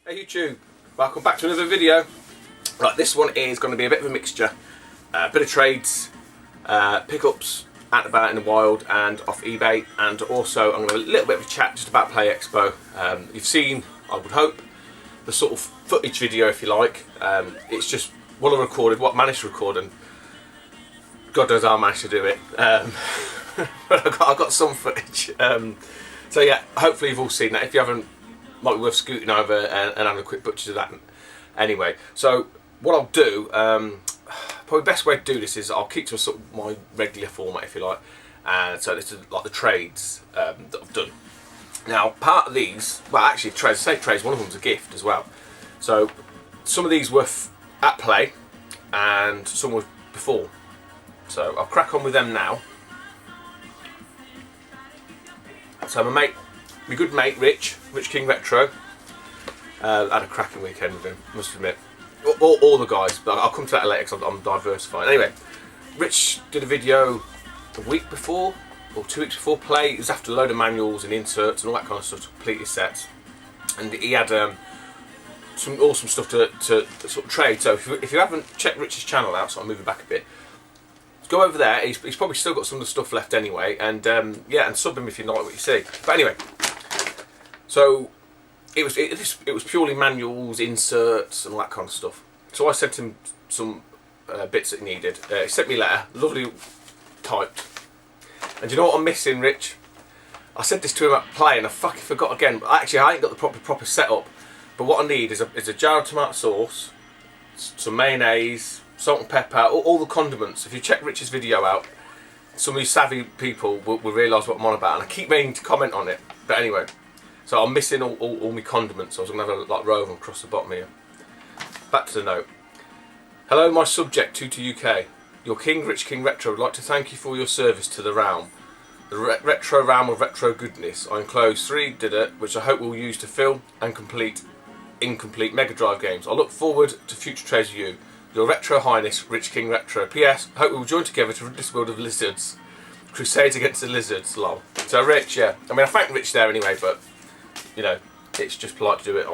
Hey YouTube, welcome back to another video. Right, this one is going to be a bit of a mixture, a bit of trades, pickups out and about in the wild and off eBay, and also I'm going to have a little bit of a chat just about Play Expo. You've seen, I would hope, the sort of footage video if you like. It's just what I recorded, what I managed to record, and God knows how I managed to do it. But I've got some footage. So yeah, hopefully you've all seen that. If you haven't, might be worth scooting over and having a quick butcher to that. Anyway, so what I'll do, probably the best way to do this is I'll keep to a sort of my regular format if you like. And so this is like the trades that I've done. Now part of these, well actually trades, one of them's a gift as well. So some of these were at Play and some were before. So I'll crack on with them now. So my good mate Rich King Retro, had a cracking weekend with him, must admit. All the guys, but I'll come to that later because I'm diversifying. Anyway, Rich did a video a week before, or 2 weeks before Play. It was after a load of manuals and inserts and all that kind of stuff to complete his sets. And he had some awesome stuff to sort of trade. So if you haven't checked Rich's channel out, so I'm moving back a bit, go over there. He's probably still got some of the stuff left anyway, and yeah, and sub him if you like what you see. But anyway, so it was purely manuals, inserts, and all that kind of stuff. So I sent him some bits that he needed. He sent me a letter, lovely typed. And do you know what I'm missing, Rich? I said this to him at Play, and I fucking forgot again. Actually, I ain't got the proper setup. But what I need is a jar of tomato sauce, some mayonnaise, salt and pepper, all the condiments. If you check Rich's video out, some of you savvy people will realise what I'm on about, and I keep meaning to comment on it. But anyway, so I'm missing all my condiments, so I was going to have a like, row of them across the bottom here. Back to the note. Hello, my subject, Tutu UK. Your King, Rich King Retro, would like to thank you for your service to the realm. The retro realm of retro goodness. I enclose 3 didder, which I hope we'll use to fill and complete incomplete Mega Drive games. I look forward to future trades with you. Your Retro Highness, Rich King Retro. P.S. Hope we will join together to rid this world of lizards. Crusades against the lizards, lol. So Rich, yeah. I mean, I thank Rich there anyway, but, you know, it's just polite to do it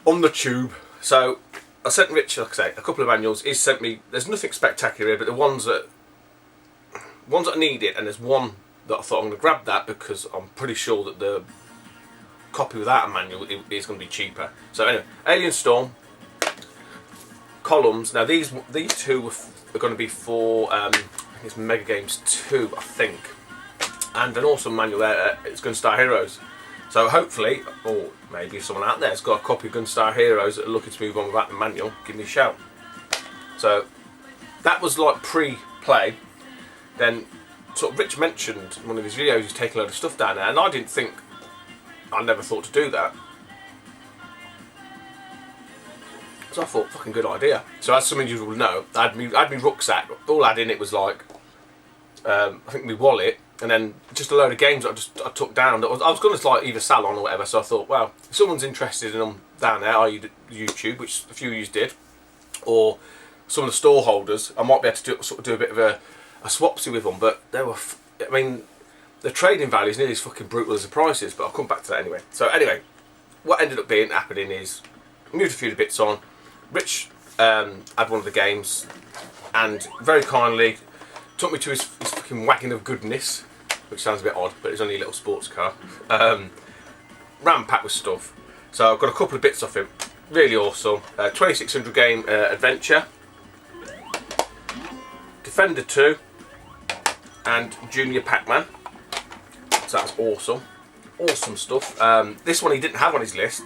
on the tube. So, I sent Rich, like I say, a couple of manuals. He's sent me, there's nothing spectacular here, but the ones that I needed, and there's one that I thought I'm going to grab that because I'm pretty sure that the copy without a manual is going to be cheaper. So anyway, Alien Storm. Columns. Now these two are going to be for I think it's Mega Games 2, I think, and an awesome manual there. It's Gunstar Heroes. So hopefully, or maybe if someone out there has got a copy of Gunstar Heroes that are looking to move on without the manual, give me a shout. So that was like pre-play. Then sort of Rich mentioned in one of his videos he's taking a load of stuff down there, and I never thought to do that. So I thought, fucking good idea. So as some of you will know, I had my rucksack. All I had in it was like, I think my wallet, and then just a load of games that I took down. I was going to like either salon or whatever. So I thought, well, if someone's interested in them down there, i.e. YouTube, which a few of you did, or some of the store holders, I might be able to do a bit of a swapsy with them. But they were, I mean, the trading value is nearly as fucking brutal as the prices. But I'll come back to that anyway. So anyway, what ended up happening is I moved a few of the bits on. Rich had one of the games and very kindly took me to his fucking wagon of goodness, which sounds a bit odd, but it's only a little sports car. Ram-packed with stuff. So I've got a couple of bits off him. Really awesome. 2600 game adventure. Defender 2 and Junior Pac-Man. So that's awesome. Awesome stuff. This one he didn't have on his list.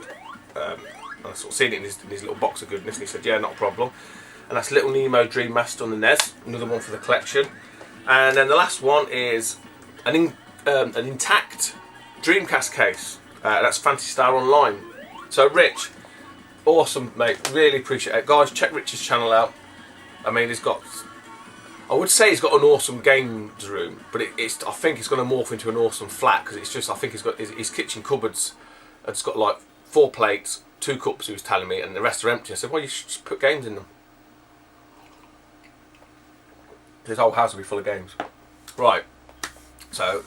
I sort of seen it in his little box of goodness, and he said, yeah, not a problem. And that's Little Nemo Dream Master on the NES, another one for the collection. And then the last one is an intact Dreamcast case. That's Fantasy Star Online. So Rich, awesome mate, really appreciate it. Guys, check Rich's channel out. I mean, I would say he's got an awesome games room, but I think it's going to morph into an awesome flat, because it's just, I think he's got his kitchen cupboards. It's got like 4 plates, 2 cups, he was telling me, and the rest are empty. I said, well, you should just put games in them. His whole house will be full of games. Right, so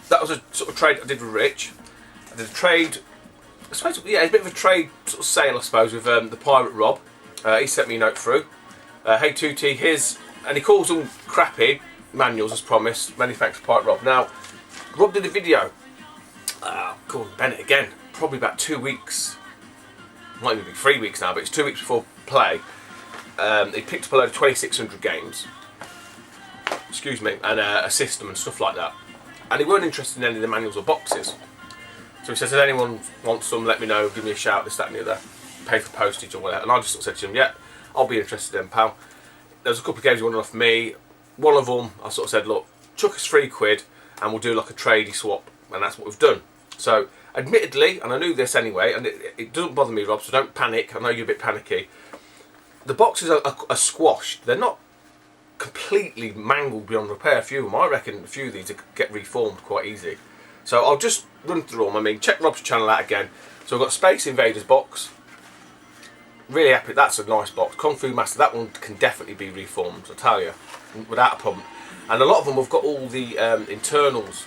that was a sort of trade I did with Rich. I did a trade I suppose, yeah, it's a bit of a trade sort of sale, I suppose, with the Pirate Rob. He sent me a note through. Hey Tootie, here's, and he calls them crappy manuals as promised. Many thanks, Pirate Rob. Now, Rob did a video. Gordon Bennett again. Probably about 2 weeks. Might even be 3 weeks now, but it's 2 weeks before play. He picked up a load of 2600 games. Excuse me, and a system and stuff like that. And he weren't interested in any of the manuals or boxes. So he says, if anyone wants some, let me know, give me a shout, this, that and the other. Pay for postage or whatever. And I just sort of said to him, yeah, I'll be interested in, pal. There was a couple of games he wanted off me. One of them, I sort of said, look, chuck us £3 and we'll do like a tradey swap. And that's what we've done. So, admittedly, and I knew this anyway, and it doesn't bother me, Rob, so don't panic. I know you're a bit panicky. The boxes are squashed. They're not completely mangled beyond repair. A few of them, I reckon a few of these get reformed quite easy. So I'll just run through them. I mean, check Rob's channel out again. So we've got Space Invaders box. Really happy, that's a nice box. Kung Fu Master, that one can definitely be reformed, I tell you, without a problem. And a lot of them have got all the internals.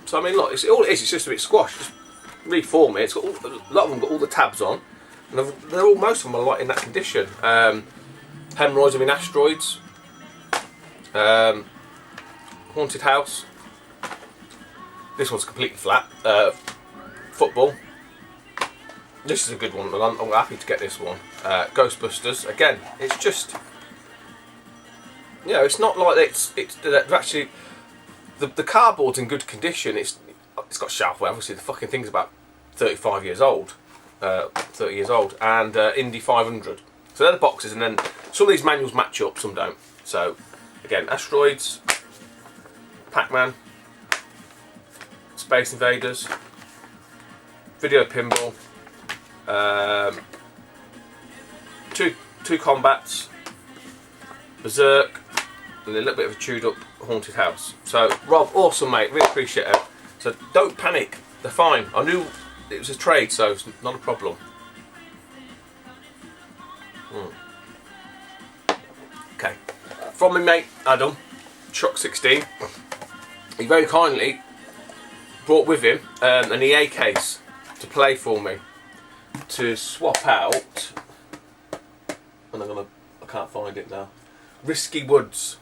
So I mean, look, all it is, it's just a bit squashed. Just reform it. It's got a lot of them got all the tabs on, and they're all, most of them are like in that condition. Hemorrhoids, I mean asteroids. Haunted House. This one's completely flat. Football. This is a good one, and I'm happy to get this one. Ghostbusters. Again, it's just, you know, it's not like they're actually the cardboard's in good condition. It's got shelf wear. Obviously, the fucking thing's about 35 years old, 30 years old, and Indy 500. So they're the boxes, and then some of these manuals match up, some don't. So again, Asteroids, Pac-Man, Space Invaders, Video Pinball, two Kombats, Berserk, and a little bit of a chewed up Haunted House. So Rob, awesome mate, really appreciate it. So don't panic, they're fine. I knew it was a trade, so it's not a problem. Okay, from my mate Adam, Truck 16, he very kindly brought with him an EA case to play for me to swap out, and I can't find it now, Risky Woods,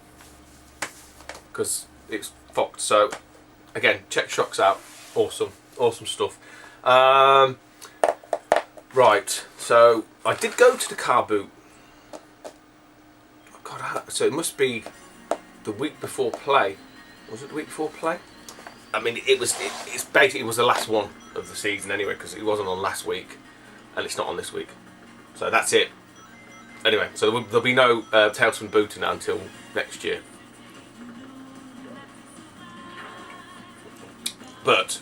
because it's fucked. So again, check Shocks out, awesome stuff. Right, so I did go to the car boot. God, so it must be the week before play. Was it the week before play? I mean, it's basically, it was the last one of the season anyway, because it wasn't on last week, and it's not on this week. So that's it. Anyway, so there'll be no Tales from Booting until next year. But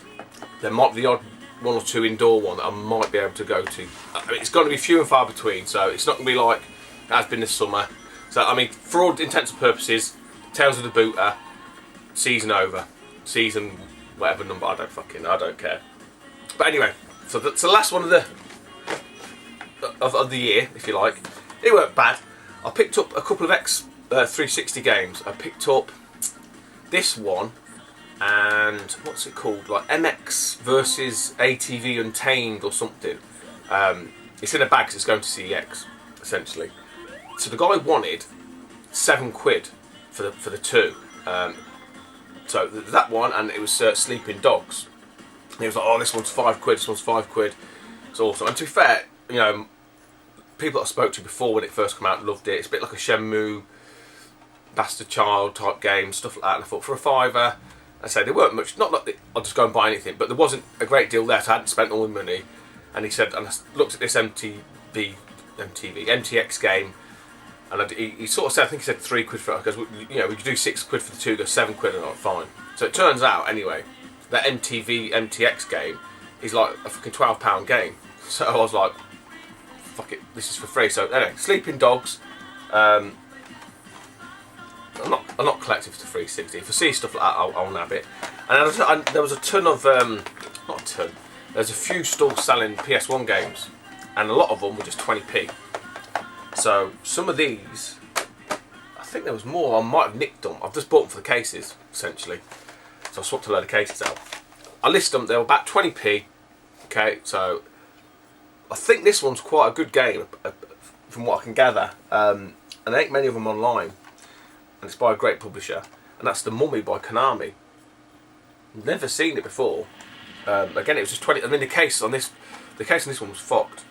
there might be the odd one or two indoor one that I might be able to go to. I mean, it's going to be few and far between, so it's not going to be like it has been this summer. So I mean, for all intents and purposes, Tales of the Booter, season over. Season whatever number, I don't care. But anyway, so that's the last one of the year, if you like. It weren't bad. I picked up a couple of X360 games. I picked up this one, and what's it called? Like MX versus ATV Untamed or something. It's in a bag because it's going to CEX, essentially. So the guy wanted £7 for the two. So that one, and it was Sleeping Dogs. And he was like, oh, this one's £5, this one's £5. It's awesome. And to be fair, you know, people that I spoke to before when it first came out loved it. It's a bit like a Shenmue, Bastard Child type game, stuff like that. And I thought for a £5, I say they weren't much. Not like I'll just go and buy anything, but there wasn't a great deal there. So I hadn't spent all the money. And he said, and I looked at this MTX game. And he sort of said, I think he said £3 for it. Because, you know, we could do £6 for the two, go £7, and I'm like, fine. So it turns out, anyway, that MTX game is like a fucking £12 game. So I was like, fuck it, this is for free. So anyway, Sleeping Dogs. I'm not collecting for the 360. If I see stuff like that, I'll nab it. And there was a ton of, not a ton. There's a few stalls selling PS1 games, and a lot of them were just 20p. So some of these, I think there was more. I might have nicked them. I've just bought them for the cases, essentially. So I swapped a load of cases out. I list them. They were about 20p. Okay, so I think this one's quite a good game, from what I can gather. And there ain't many of them online, and it's by a great publisher, and that's The Mummy by Konami. Never seen it before. Again, it was just 20. I mean, the case on this one was fucked.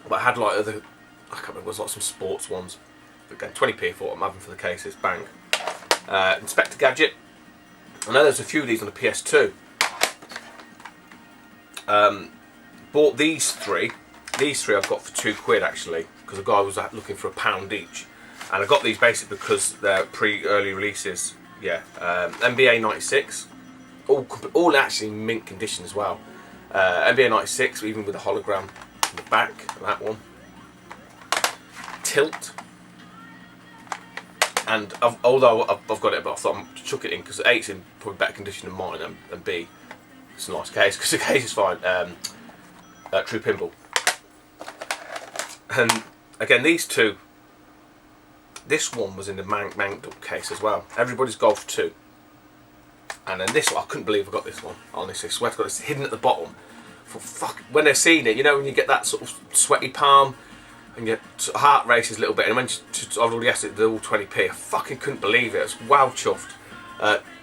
But I had like other, I can't remember, it was like some sports ones. But again, 20p for what I'm having for the cases, bang. Inspector Gadget. I know there's a few of these on the PS2. Bought these three. These three I've got for £2 actually, because the guy was looking for £1 each. And I got these basically because they're early releases. Yeah, NBA 96. All actually in mint condition as well. NBA 96, even with a hologram in the back, that one. Tilt. And although I've got it, but I thought I'd chuck it in because A, it's in probably better condition than mine, and B, it's a nice case because the case is fine. True Pinball. And again, these two. This one was in the manged up case as well. Everybody's Golf 2. And then this one, I couldn't believe I got this one. Honestly, I swear to God, it's hidden at the bottom. For fuck, when they're seeing it, you know, when you get that sort of sweaty palm and your heart races a little bit, and when I've already asked it, they're all 20p. I fucking couldn't believe it. I was wow chuffed.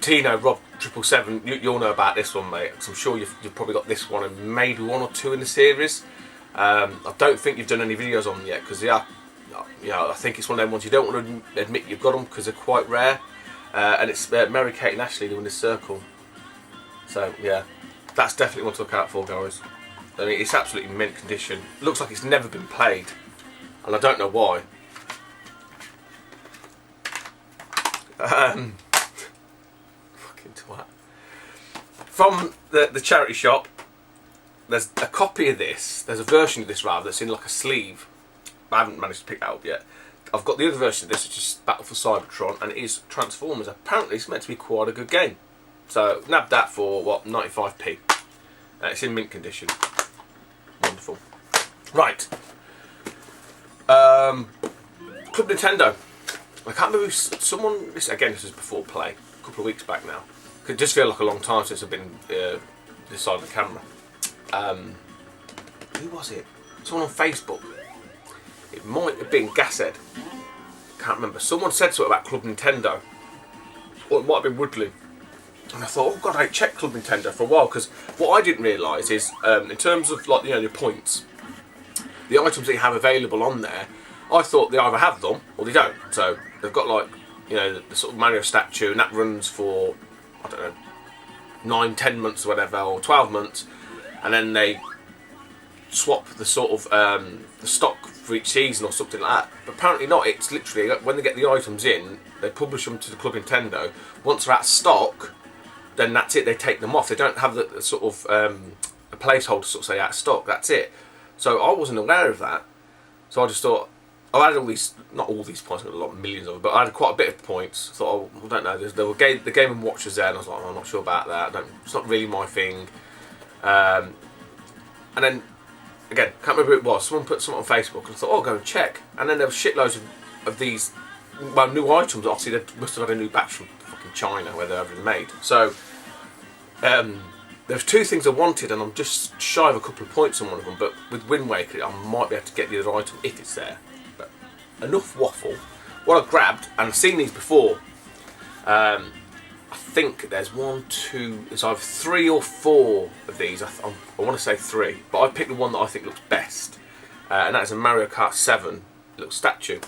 Tino, Rob 777, you'll know about this one, mate. So I'm sure you've probably got this one and maybe one or two in the series. I don't think you've done any videos on them yet because they are. You know, I think it's one of them ones you don't want to admit you've got them because they're quite rare. And it's Mary Kate and Ashley doing this circle. So yeah, that's definitely one to look out for, guys. I mean, it's absolutely mint condition. Looks like it's never been played, and I don't know why. Fucking twat. From the charity shop, there's a copy of this. There's a version of this rather that's in like a sleeve. I haven't managed to pick that up yet. I've got the other version of this, which is Battle for Cybertron, and it is Transformers. Apparently, it's meant to be quite a good game. So, nabbed that for, what, 95p. It's in mint condition. Wonderful. Right. Club Nintendo. I can't remember someone... This was before play. A couple of weeks back now. It just feel like a long time since I've been this side of the camera. Who was it? Someone on Facebook. It might have been Gashead. Can't remember. Someone said something about Club Nintendo. Or it might have been Woodley. And I thought, oh god, I checked Club Nintendo for a while, because what I didn't realise is, in terms of like your points, the items that you have available on there, I thought they either have them or they don't. So they've got like, the sort of Mario statue, and that runs for, I don't know, 9, 10 months or whatever, or 12 months, and then they swap the sort of the stock for each season or something like that. But apparently not. It's literally when they get the items in, they publish them to the Club Nintendo. Once they're out of stock, then that's it. They take them off. They don't have the sort of a placeholder sort of say out of stock. That's it. So I wasn't aware of that. So I just thought I had all these, not all these points, I got a lot, millions of them, but I had quite a bit of points. I thought, I don't know. There were the Game & Watch was there, and I was like, I'm not sure about that. It's not really my thing. And then. Again, can't remember who it was. Someone put something on Facebook, and I thought, oh, I'll go and check. And then there were shitloads of these, well, new items. Obviously, they must have had a new batch from fucking China, where they're ever made. So, there's two things I wanted, and I'm just shy of a couple of points on one of them. But with Wind Waker, I might be able to get the other item if it's there. But enough waffle. What I grabbed, and I've seen these before. I think there's there's either 3 or 4 of these. I want to say 3, but I picked the one that I think looks best, and that is a Mario Kart 7 little statue.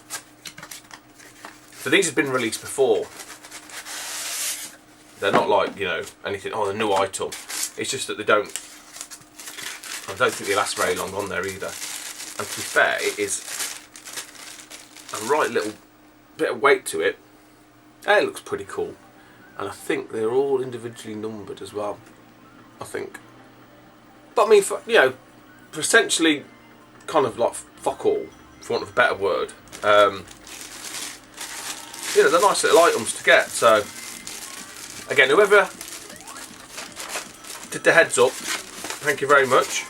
So these have been released before. They're not like, anything, oh, the new item. It's just that I don't think they last very long on there either. And to be fair, it is a right little bit of weight to it. And it looks pretty cool. And I think they're all individually numbered as well. I think. But I mean, for essentially kind of like fuck all, for want of a better word. They're nice little items to get. So, again, whoever did the heads up, thank you very much.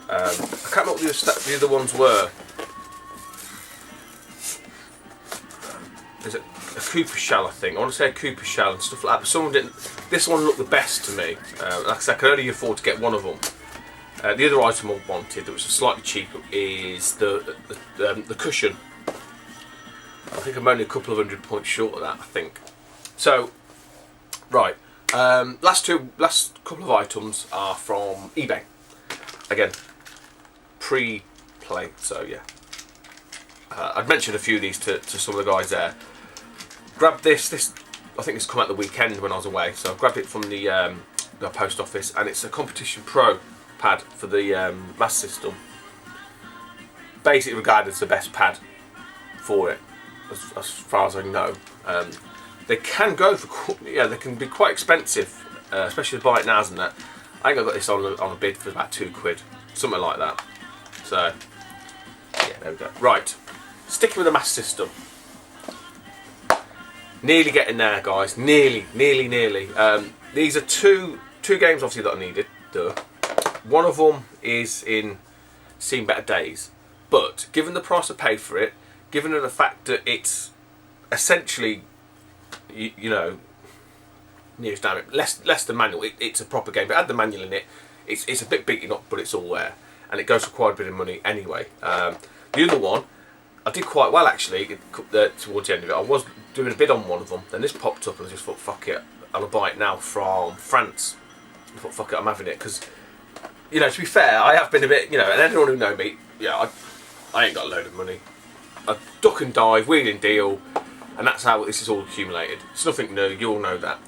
I can't remember what the other ones were. Is it Cooper shell, I think. I want to say a Cooper shell and stuff like that, but someone didn't. This one looked the best to me. Like I said, I could only afford to get one of them. The other item I wanted that was slightly cheaper is the cushion. I think I'm only a couple of £100 short of that, I think. So, right. Last couple of items are from eBay. Again, pre-play, so yeah. I'd mentioned a few of these to some of the guys there. Grabbed this, I think this come out the weekend when I was away, so I grabbed it from the post office, and it's a Competition Pro pad for the Master System. Basically regarded as the best pad for it, as far as I know. They can go for, yeah, they can be quite expensive, especially to buy it now, isn't it? I think I got this on a bid for about £2, something like that. So, yeah, there we go. Right, sticking with the Master System. Nearly getting there, guys. Nearly. These are two games, obviously, that I needed. Duh. One of them is in Seen Better Days, but given the price I paid for it, given the fact that it's essentially, you know, nearest damn it, less than manual. It's a proper game, but it had the manual in it. It's a bit beaten up, but it's all there, and it goes for quite a bit of money anyway. The other one, I did quite well actually towards the end of it. I was doing a bid on one of them, then this popped up and I just thought, fuck it, I'll buy it now from France. I thought, fuck it, I'm having it, because, you know, to be fair, I have been a bit, you know, and anyone who know me, yeah, I ain't got a load of money. I duck and dive, wheel and deal, and that's how this is all accumulated. It's nothing new, you all know that.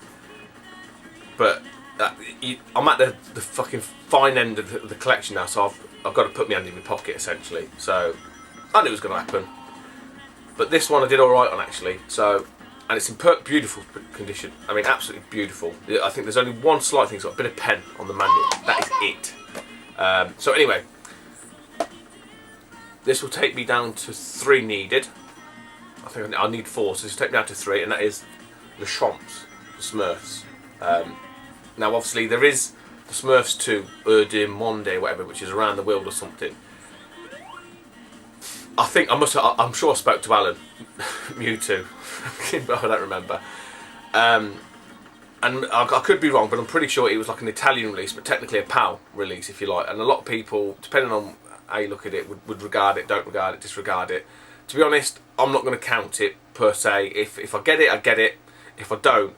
But I'm at the fucking fine end of the collection now, so I've got to put my hand in my pocket essentially. So I knew it was going to happen. But this one I did alright on actually. So, and it's in beautiful condition. I mean, absolutely beautiful. I think there's only one slight thing, it's got a bit of pen on the manual. That is it. So anyway, this will take me down to 3 needed. I think I need 4, so this will take me down to 3, and that is the Shomps, the Smurfs. Now obviously there is the Smurfs 2, Erdim, Monde, whatever, which is around the world or something. I'm sure I spoke to Alan, Mewtwo, but I don't remember. And I could be wrong, but I'm pretty sure it was like an Italian release, but technically a PAL release, if you like. And a lot of people, depending on how you look at it, would regard it, don't regard it, disregard it. To be honest, I'm not going to count it per se. If I get it, I get it. If I don't,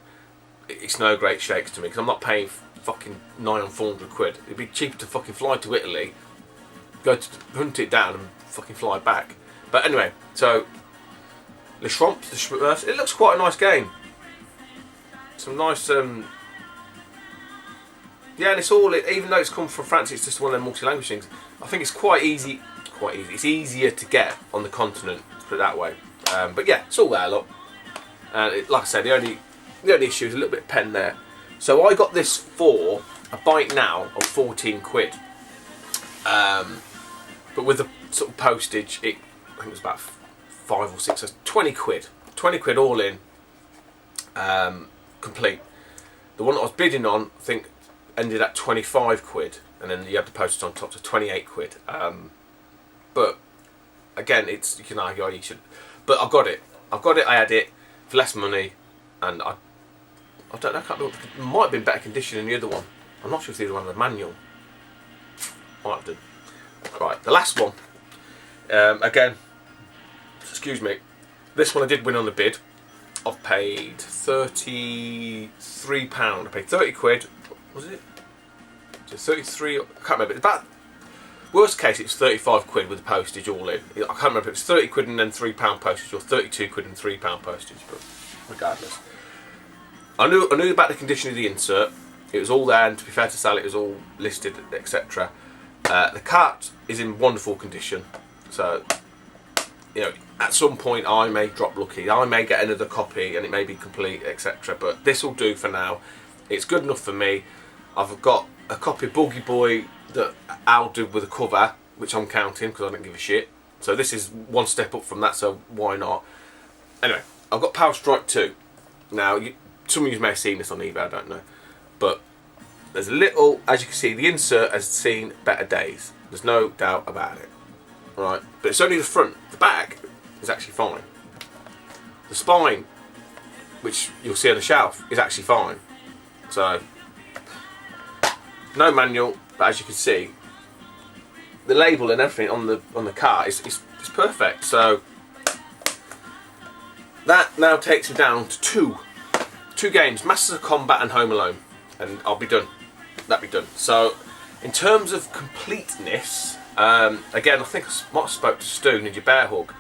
it's no great shakes to me, because I'm not paying fucking £900. It'd be cheaper to fucking fly to Italy, go to hunt it down and fucking fly back. But anyway, so the Shomps, the Smurfs, it looks quite a nice game. Some nice yeah, and it's all, even though it's come from France, it's just one of them multi-language things. I think it's quite easy, it's easier to get on the continent, to put it that way. But yeah, it's all there, look. And like I said, the only issue is a little bit of pen there. So I got this for a bite now of £14. But with the sort of postage, I think it was about 5 or 6, so £20. £20 all in, complete. The one that I was bidding on, I think, ended at £25, and then you had the postage on top, so £28. But again, you can argue you should, but I've got it. I had it for less money, and I don't know. I can't remember. It might have been better condition than the other one. I'm not sure if the other one had a manual. Might have done. Right, the last one. Again, excuse me. This one I did win on the bid. I've paid £33. I paid £30. Was it? So 33. I can't remember. It's about, worst case, it's £35 with the postage all in. I can't remember if it's £30 and then £3 postage, or £32 and £3 postage. But regardless, I knew about the condition of the insert. It was all there, and to be fair to Sal, it was all listed, etc. The cart is in wonderful condition, so you know, at some point I may drop lucky. I may get another copy and it may be complete, etc. But this will do for now. It's good enough for me. I've got a copy of Buggy Boy that Al did with a cover, which I'm counting because I don't give a shit. So this is one step up from that, so why not? Anyway, I've got Power Strike 2. Now, some of you may have seen this on eBay, I don't know. But there's a little, as you can see, the insert has seen better days. There's no doubt about it. Right, but it's only the front. The back is actually fine. The spine which you'll see on the shelf, is actually fine. So, no manual, but as you can see, the label and everything on the car is perfect. So that now takes me down to two games, Masters of Kombat and Home Alone, and I'll be done. That'll be done. So in terms of completeness, again, I think I might have spoke to Stu, Ninja Bear Hug,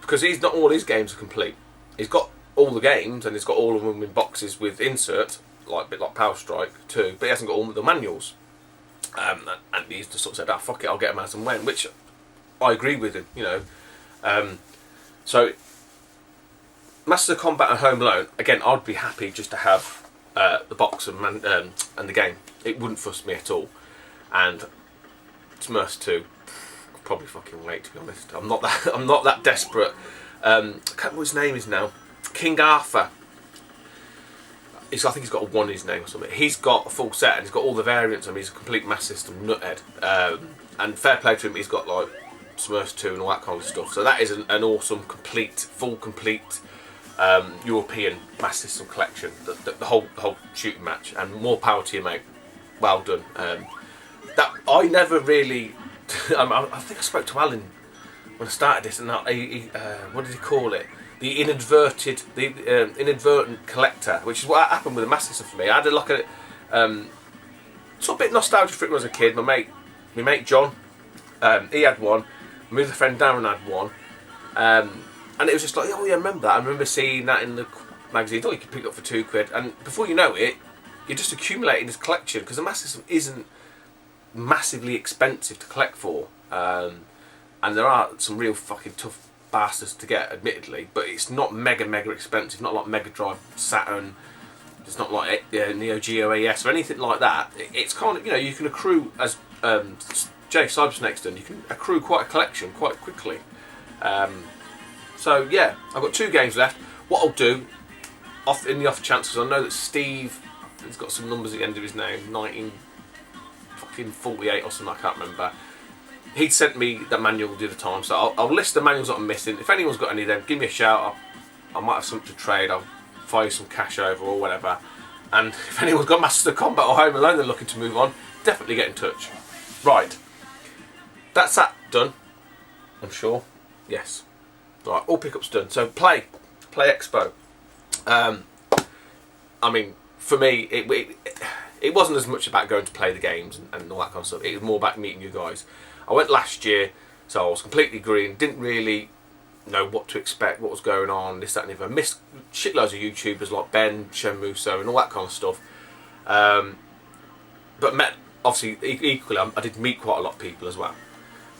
because not all his games are complete. He's got all the games and he's got all of them in boxes with insert, like a bit like Power Strike 2, but he hasn't got all the manuals. And he's just sort of said, fuck it, I'll get them as and when, which I agree with him, you know. So Masters of Kombat and Home Alone, again, I'd be happy just to have the box and the game. It wouldn't fuss me at all. And Smurfs 2, I'll probably fucking wait, to be honest. I'm not that desperate. I can't remember what his name is now. King Arthur. I think he's got a 1 in his name or something. He's got a full set and he's got all the variants. I mean, he's a complete mass system nuthead. And fair play to him, he's got like Smurfs 2 and all that kind of stuff. So that is an awesome, full complete European mass system collection. The whole shooting match, and more power to you, mate. Well done. That I never really. I think I spoke to Alan when I started this, and what did he call it? The inadvertent collector, which is what happened with the mass system for me. I had a look at it, sort of a bit nostalgic for it when I was a kid. My mate John, he had one. My other friend Darren had one, and it was just like, oh yeah, I remember that. I remember seeing that in the magazine. Oh, you could pick it up for £2, and before you know it, you're just accumulating this collection, because the mass system isn't massively expensive to collect for, and there are some real fucking tough bastards to get, admittedly, but it's not mega expensive. Not like Mega Drive, Saturn. It's not like Neo Geo AES or anything like that. It's kind of, you know, you can accrue, as Jay Cybersnake's done, you can accrue quite a collection quite quickly. So yeah, I've got 2 games left. What I'll do, in the off chance, because I know that Steve has got some numbers at the end of his name, 1948 or something, I can't remember. He'd sent me the manual the other time, so I'll list the manuals that I'm missing. If anyone's got any of them, give me a shout. I might have something to trade. I'll fire you some cash over or whatever. And if anyone's got Masters of Kombat or Home Alone they're looking to move on, definitely get in touch. Right, that's that done, I'm sure. Yes. Right, all pickups done. So Play Expo. I mean, for me, it wasn't as much about going to play the games and all that kind of stuff. It was more about meeting you guys. I went last year, so I was completely green, didn't really know what to expect, what was going on, this, that and the other. I missed shitloads of YouTubers like Ben, Shenmuso and all that kind of stuff. But met, obviously, equally, I did meet quite a lot of people as well.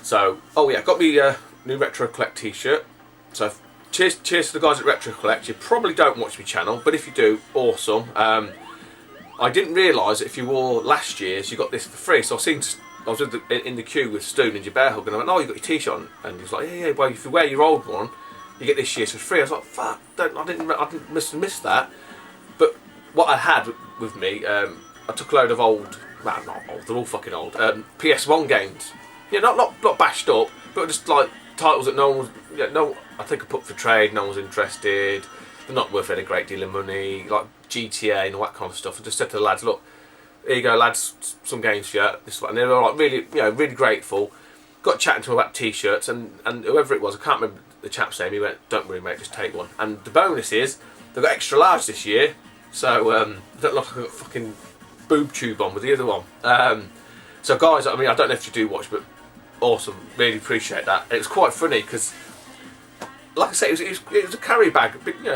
So, oh yeah, got me a new Retro Collect t-shirt. So, cheers to the guys at Retro Collect. You probably don't watch my channel, but if you do, awesome. I didn't realise that if you wore last year's, you got this for free. So I was in the queue with Stu, Ninja Bear Hug, and I went, oh, you got your t-shirt on? And he was like, yeah, well, if you wear your old one, you get this year's for free. I was like, fuck, I miss that. But what I had with me, I took a load of old, well, not old, they're all fucking old, PS1 games. Yeah, not bashed up, but just like titles that no one was, I think I put for trade, no one was interested, they're not worth any great deal of money, like GTA and all that kind of stuff. I just said to the lads, look, here you go, lads, some games for you. This one, and they were like really grateful. Got chatting to them about t-shirts, and whoever it was, I can't remember the chap's name. He went, "Don't worry, mate, just take one." And the bonus is they've got extra large this year, so I don't look like I've got fucking boob tube on with the other one. So guys, I mean, I don't know if you do watch, but awesome, really appreciate that. It was quite funny because, like I say, it was a carry bag,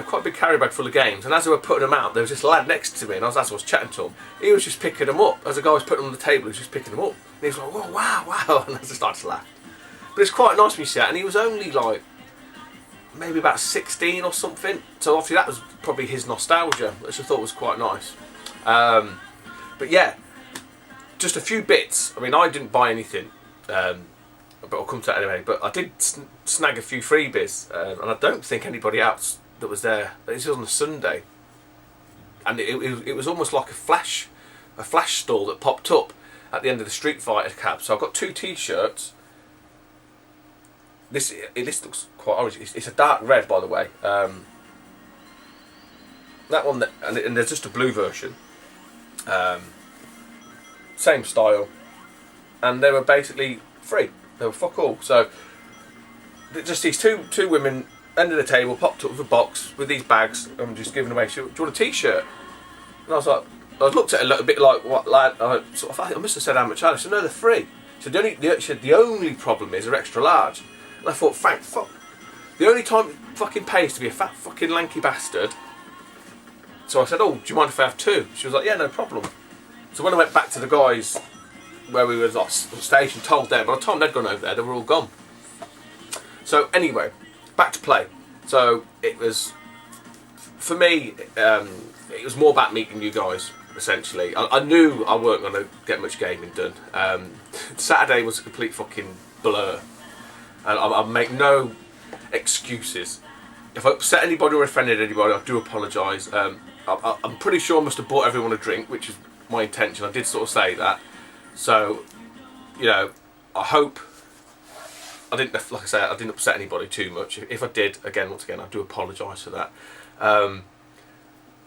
quite a big carry bag full of games. And as they were putting them out, there was this lad next to me, and as I was chatting to him, he was just picking them up. As the guy was putting them on the table, he was just picking them up. And he was like, "Whoa, wow!" And I just started to laugh. But it's quite nice when you see that. And he was only like maybe about 16 or something. So obviously that was probably his nostalgia, which I thought was quite nice. But yeah, just a few bits. I mean, I didn't buy anything. But I'll come to that anyway. But I did snag a few freebies, and I don't think anybody else that was there. This was on a Sunday, and it was almost like a flash stall that popped up at the end of the Street Fighter cab. So I've got 2 t-shirts. This looks quite orange. It's a dark red, by the way. That one, and there's just a blue version, same style, and they were basically free. They were fuck all. So just these two women, end of the table, popped up with a box with these bags and just giving away. Do you want a T-shirt? And I was like, I looked at it a little bit like, what, lad? I must have said how much I said, no, they're free. So the only problem is they're extra large. And I thought, fuck. The only time it fucking pays to be a fat fucking lanky bastard. So I said, oh, do you mind if I have two? She was like, yeah, no problem. So when I went back to the guys where we were on station, told them, by the time they'd gone over there, they were all gone. So anyway, back to play. So it was, for me, it was more about meeting you guys, essentially. I knew I weren't going to get much gaming done. Saturday was a complete fucking blur. And I make no excuses. If I upset anybody or offended anybody, I do apologise. I'm pretty sure I must have bought everyone a drink, which is my intention. I did sort of say that. So, you know, I hope I didn't, like I say, I didn't upset anybody too much. If I did, once again, I do apologise for that.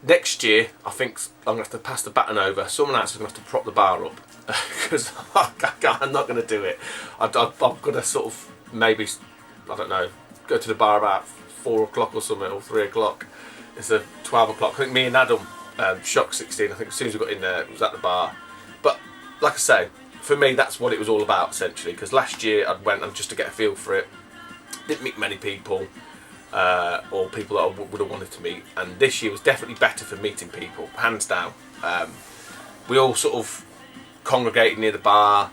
Next year, I think I'm going to have to pass the baton over. Someone else is going to have to prop the bar up. Because I'm not going to do it. I'm going to sort of, maybe, I don't know, go to the bar about 4 o'clock or something, or 3 o'clock. It's 12 o'clock. I think me and Adam, Shock 16, I think as soon as we got in there, it was at the bar. But, like I say, for me, that's what it was all about, essentially. Because last year, I went and just to get a feel for it. Didn't meet many people, or people that I would have wanted to meet. And this year was definitely better for meeting people, hands down. We all sort of congregated near the bar.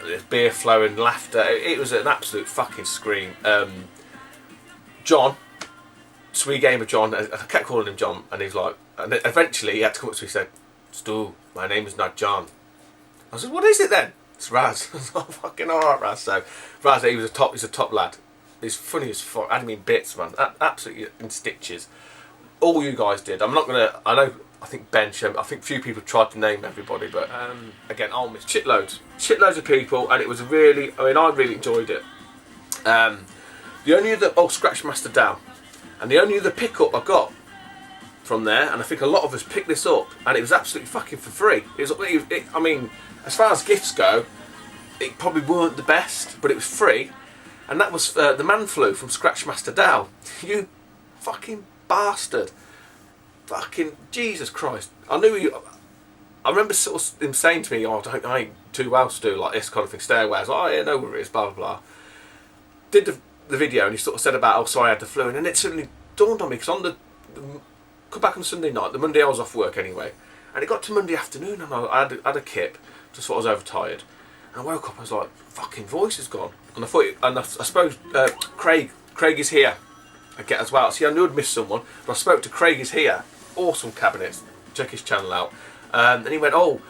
There's beer flowing, laughter. It was an absolute fucking scream. John, sweet game of John. I kept calling him John, and he's like, and eventually he had to come up to me and said, "Stu, my name is not John." I said, "What is it then?" It's Raz. I was like, fucking alright, Raz. So Raz, he's a top lad. He's funny as fuck. I had him in bits, man. Absolutely in stitches. All you guys did. I'm not gonna. I think Ben. I think few people tried to name everybody, but again, I'll miss shitloads of people, and it was really. I mean, I really enjoyed it. The only other Scratch Master down, and the only other pickup I got from there, and I think a lot of us picked this up, and it was absolutely fucking for free. I mean, as far as gifts go, it probably weren't the best, but it was free, and that was the Man Flu from Scratch Master Dow. You fucking bastard. Fucking Jesus Christ. I remember sort of him saying to me, "Oh, I ain't too well to do like this kind of thing, stay away." I was like, "Oh yeah, no worries, blah blah blah." Did the video, and he sort of said about, "Oh, sorry, I had the flu," and then it suddenly dawned on me, because on come back on Sunday night, the Monday I was off work anyway, and it got to Monday afternoon, and I had a kip, just thought I was overtired, and I woke up, I was like, fucking voice is gone, and I suppose Craig is here again as well. See, I knew I'd missed someone, but I spoke to Craig is here. Awesome cabinets. Check his channel out. And he went, "Oh,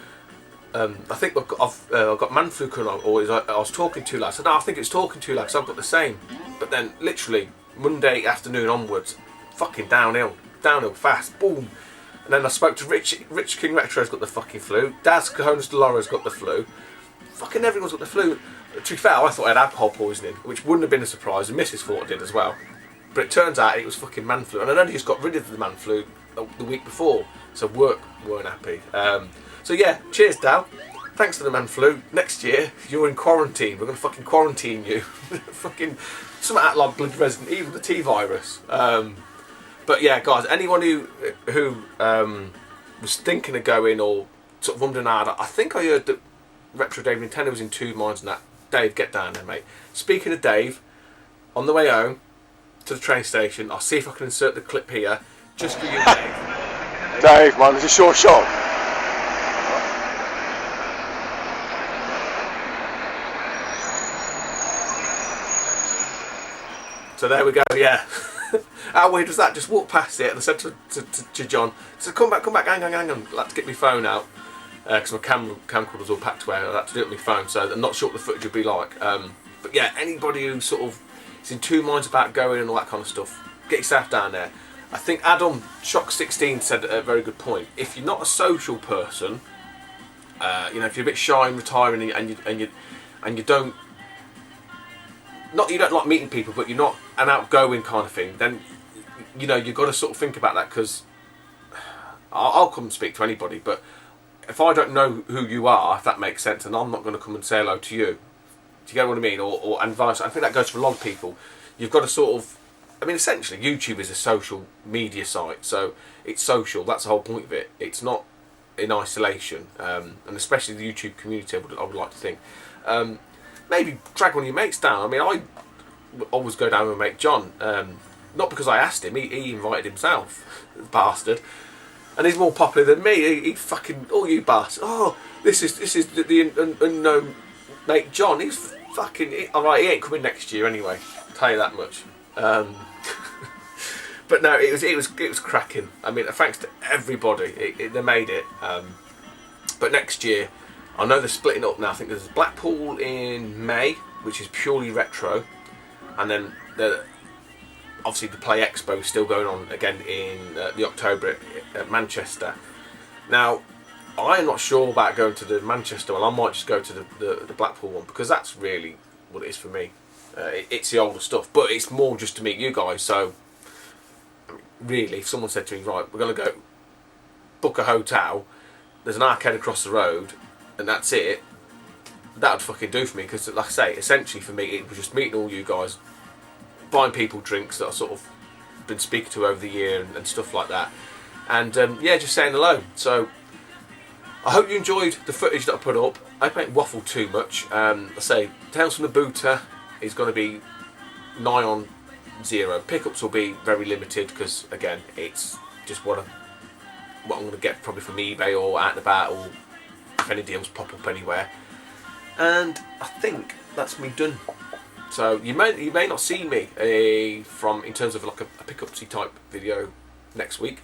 I think I've got Man Flu coming on," or I was talking too loud. I said, "No, I think it's talking too loud because I've got the same." But then, literally Monday afternoon onwards, fucking downhill fast, boom. And then I spoke to Rich King Retro's got the fucking flu. Daz Cajones Deloro's got the flu. Fucking everyone's got the flu. To be fair, I thought I had alcohol poisoning, which wouldn't have been a surprise, and Mrs. thought I did as well. But it turns out it was fucking Man Flu, and I'd only just got rid of the Man Flu the week before, so work weren't happy. So yeah, cheers, Dal. Thanks for the Man Flu. Next year, you're in quarantine. We're going to fucking quarantine you. Fucking something out like Blood Resident Evil, the T-virus. But yeah, guys, anyone who was thinking of going or sort of wondering, I think I heard that Retro Dave Nintendo was in 2 minds and that. Dave, get down there, mate. Speaking of Dave, on the way home to the train station, I'll see if I can insert the clip here, just for you, Dave. Dave, man, it's a short shot. So there we go, yeah. How weird was that? Just walked past it and I said to John, I said, come back, hang on. I'd like to get my phone out. Because my camcorder's all packed away. I had to do it with my phone, so I'm not sure what the footage would be like. But yeah, anybody who sort of is in 2 minds about going and all that kind of stuff, get yourself down there. I think Adam Shock 16 said a very good point. If you're not a social person, you know, if you're a bit shy and retiring and you don't like meeting people, but you're not an outgoing kind of thing, then you know you've got to sort of think about that, because I'll come and speak to anybody, but if I don't know who you are, if that makes sense, and I'm not going to come and say hello to you, do you get what I mean? Or and vice. I think that goes for a lot of people. You've got to sort of, I mean, essentially, YouTube is a social media site, so it's social. That's the whole point of it. It's not in isolation, and especially the YouTube community. I would like to think. Maybe drag one of your mates down. I mean, I always go down with my mate John, not because I asked him. He invited himself, bastard. And he's more popular than me. He fucking, oh, you bastard. Oh, this is the unknown mate John. He's fucking, alright, he ain't coming next year anyway. I'll tell you that much. But no, it was cracking. I mean, thanks to everybody. They made it. But next year, I know they're splitting up now. I think there's Blackpool in May, which is purely retro. And then obviously the Play Expo is still going on again in the October at Manchester. Now, I am not sure about going to the Manchester one. I might just go to the Blackpool one, because that's really what it is for me. It's the older stuff, but it's more just to meet you guys. So, I mean, really, if someone said to me, right, we're going to go book a hotel, there's an arcade across the road, and that's it, that would fucking do for me. Because, like I say, essentially for me, it was just meeting all you guys, buying people drinks that I've sort of been speaking to over the year and stuff like that, and yeah, just saying hello. So I hope you enjoyed the footage that I put up. I hope I didn't waffle too much. I say Tales from the Booter is going to be nigh on zero. Pickups will be very limited, because again, it's just what I'm going to get probably from eBay or out and about, or if any deals pop up anywhere. And I think that's me done. So you may not see me in terms of like a pickupsy type video next week.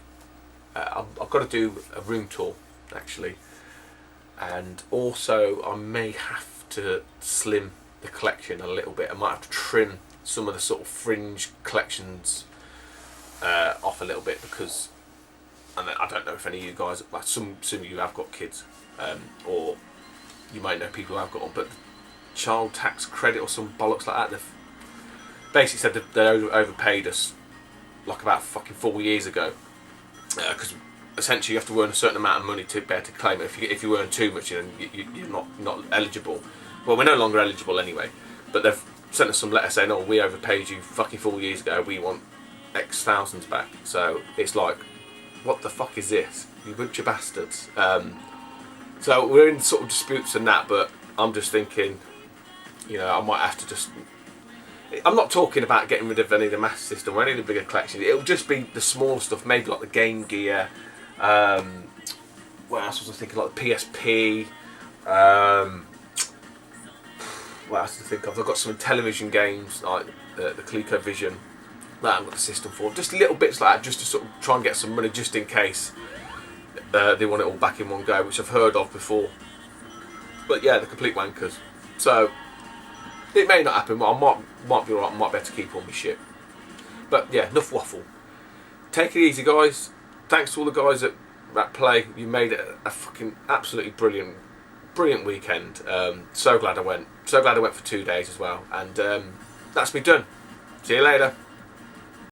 I've got to do a room tour actually, and also I may have to slim the collection a little bit. I might have to trim some of the sort of fringe collections off a little bit, because, and I don't know if any of you guys, like some of you have got kids, or you might know people who have got them, but child tax credit or some bollocks like that. They've basically said that they overpaid us like about fucking 4 years ago, because essentially you have to earn a certain amount of money to be able to claim it. If you earn too much, then you're not eligible. Well, we're no longer eligible anyway, but they've sent us some letter saying, oh, we overpaid you fucking 4 years ago, we want X thousands back. So it's like, what the fuck is this, you bunch of bastards? So we're in sort of disputes and that, but I'm just thinking, you know, I might have to just, I'm not talking about getting rid of any of the Master System or any of the bigger collections. It'll just be the small stuff, maybe like the Game Gear. What else was I thinking? Like the PSP. What else did I think of? I've got some television games like the ColecoVision that I've got the system for. Just little bits like that, just to sort of try and get some money, just in case they want it all back in one go, which I've heard of before. But yeah, the complete wankers. So it may not happen, but I might be alright. I might be able to keep on my shit. But yeah, enough waffle. Take it easy, guys. Thanks to all the guys at Play. You made it a fucking absolutely brilliant weekend. So glad I went. So glad I went for 2 days as well. And that's me done. See you later.